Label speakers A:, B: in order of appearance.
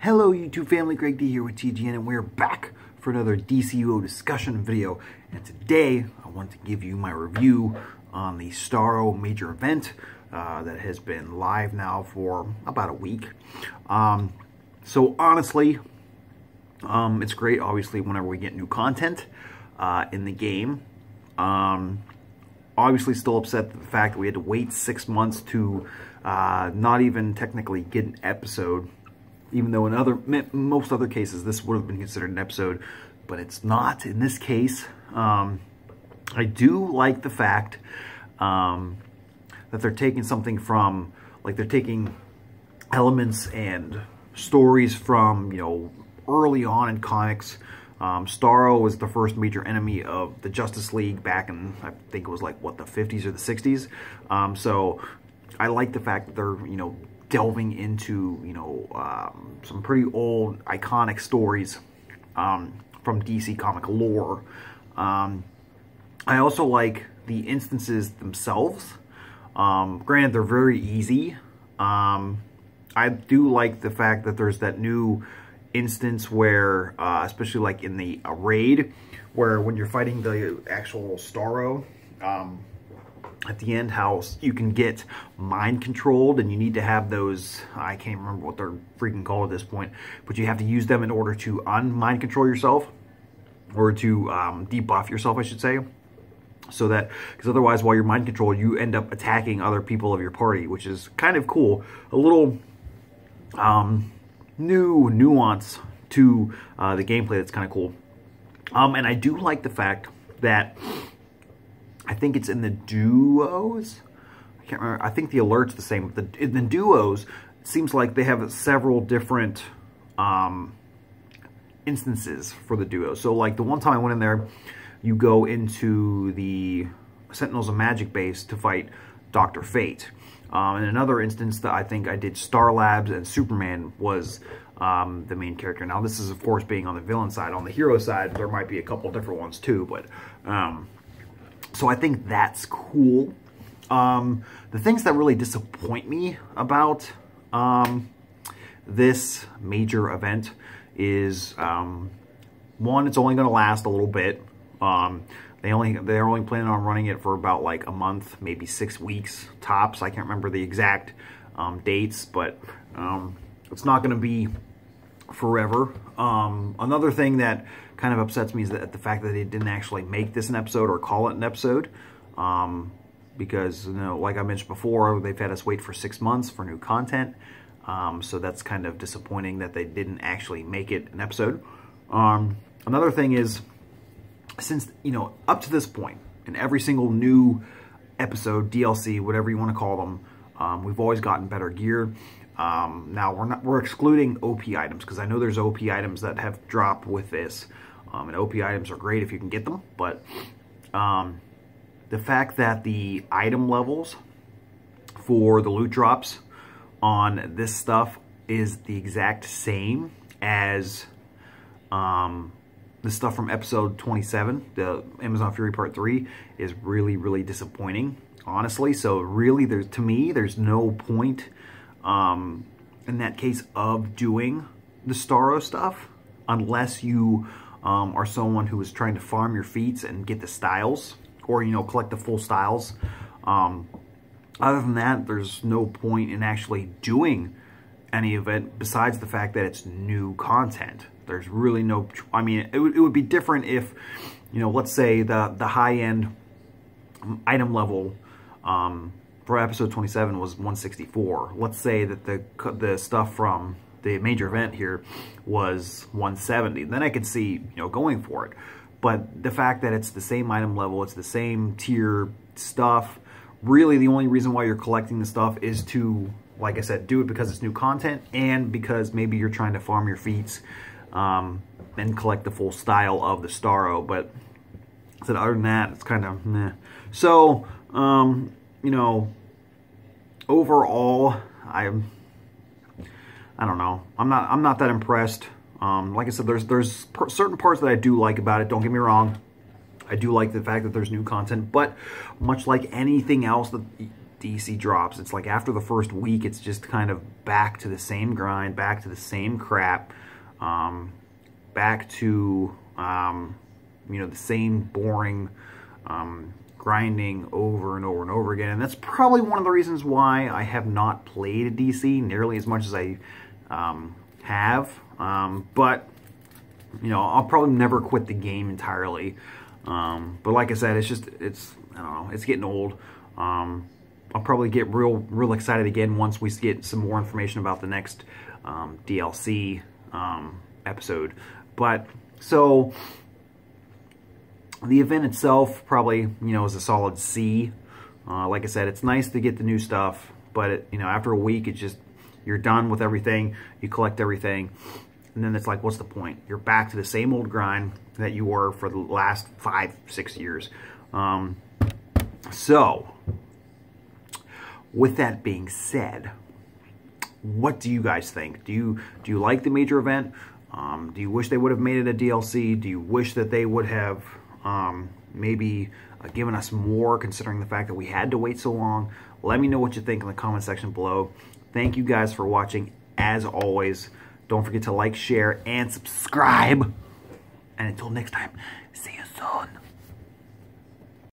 A: Hello YouTube family, Greg D here with TGN, and we're back for another DCUO discussion video. And today I want to give you my review on the Starro major event that has been live now for about a week. So honestly, it's great obviously whenever we get new content in the game. Obviously still upset at the fact that we had to wait 6 months to not even technically get an episode. Even though in most other cases this would have been considered an episode, but it's not in this case. I do like the fact that they're taking something from, like, they're taking elements and stories from, you know, early on in comics. Starro was the first major enemy of the Justice League back in, I think it was like, what, the 50s or the 60s. So I like the fact that they're, you know, delving into, you know, some pretty old iconic stories from DC comic lore. I also like the instances themselves. Granted, they're very easy. I do like the fact that there's that new instance where, especially like in the raid, where when you're fighting the actual Starro, at the end, how you can get mind controlled, and you need to have those, I can't remember what they're freaking called at this point, but you have to use them in order to unmind control yourself, or to debuff yourself, I should say. So that, because otherwise while you're mind controlled, you end up attacking other people of your party, which is kind of cool. A little new nuance to the gameplay that's kind of cool. And I do like the fact that I think it's in the duos. I can't remember. I think the alert's the same. In the duos, it seems like they have several different instances for the duos. So, like, the one time I went in there, you go into the Sentinels of Magic base to fight Dr. Fate. In another instance that I think I did, Star Labs and Superman was the main character. Now, this is, of course, being on the villain side. On the hero side, there might be a couple different ones, too, but so I think that's cool. The things that really disappoint me about this major event is, one, it's only going to last a little bit. They're only planning on running it for about like a month, maybe 6 weeks tops. I can't remember the exact dates, but it's not going to be forever. Another thing that kind of upsets me is that the fact that they didn't actually make this an episode or call it an episode, because, you know, like I mentioned before, they've had us wait for 6 months for new content. So that's kind of disappointing that they didn't actually make it an episode. Another thing is, since, you know, up to this point, in every single new episode, DLC, whatever you want to call them, we've always gotten better gear. Now we're excluding OP items, because I know there's OP items that have dropped with this, and OP items are great if you can get them, but the fact that the item levels for the loot drops on this stuff is the exact same as the stuff from episode 27, the Amazon Fury Part 3, is really, really disappointing, honestly. So really, to me, there's no point in that case of doing the Starro stuff unless you are someone who is trying to farm your feats and get the styles, or, you know, collect the full styles. Other than that, there's no point in actually doing any of it besides the fact that it's new content. There's really no, I mean, it would be different if, you know, let's say the high-end item level for episode 27 was 164. Let's say that the stuff from the major event here was 170. Then I could see, you know, going for it. But the fact that it's the same item level, it's the same tier stuff, really the only reason why you're collecting the stuff is to, like I said, do it because it's new content, and because maybe you're trying to farm your feats and collect the full style of the Starro. But so other than that, it's kind of meh. So, you know, overall, I don't know. I'm not that impressed. Like I said, there's certain parts that I do like about it. Don't get me wrong. I do like the fact that there's new content, but much like anything else that DC drops. It's like after the first week, it's just kind of back to the same grind, back to the same crap, back to, you know, the same boring grinding over and over and over again. And that's probably one of the reasons why I have not played a DC nearly as much as I have. But, you know, I'll probably never quit the game entirely. But like I said, it's I don't know, it's getting old. I'll probably get real excited again once we get some more information about the next DLC episode. But so the event itself probably, you know, is a solid C. Like I said, it's nice to get the new stuff, but you know, after a week, it's just you're done with everything. You collect everything, and then it's like, what's the point? You're back to the same old grind that you were for the last 5-6 years. So, with that being said, what do you guys think? Do you like the major event? Do you wish they would have made it a DLC? Do you wish that they would have maybe given us more, considering the fact that we had to wait so long? Let me know what you think in the comment section below. Thank you guys for watching. As always, don't forget to like, share, and subscribe. And until next time, see you soon.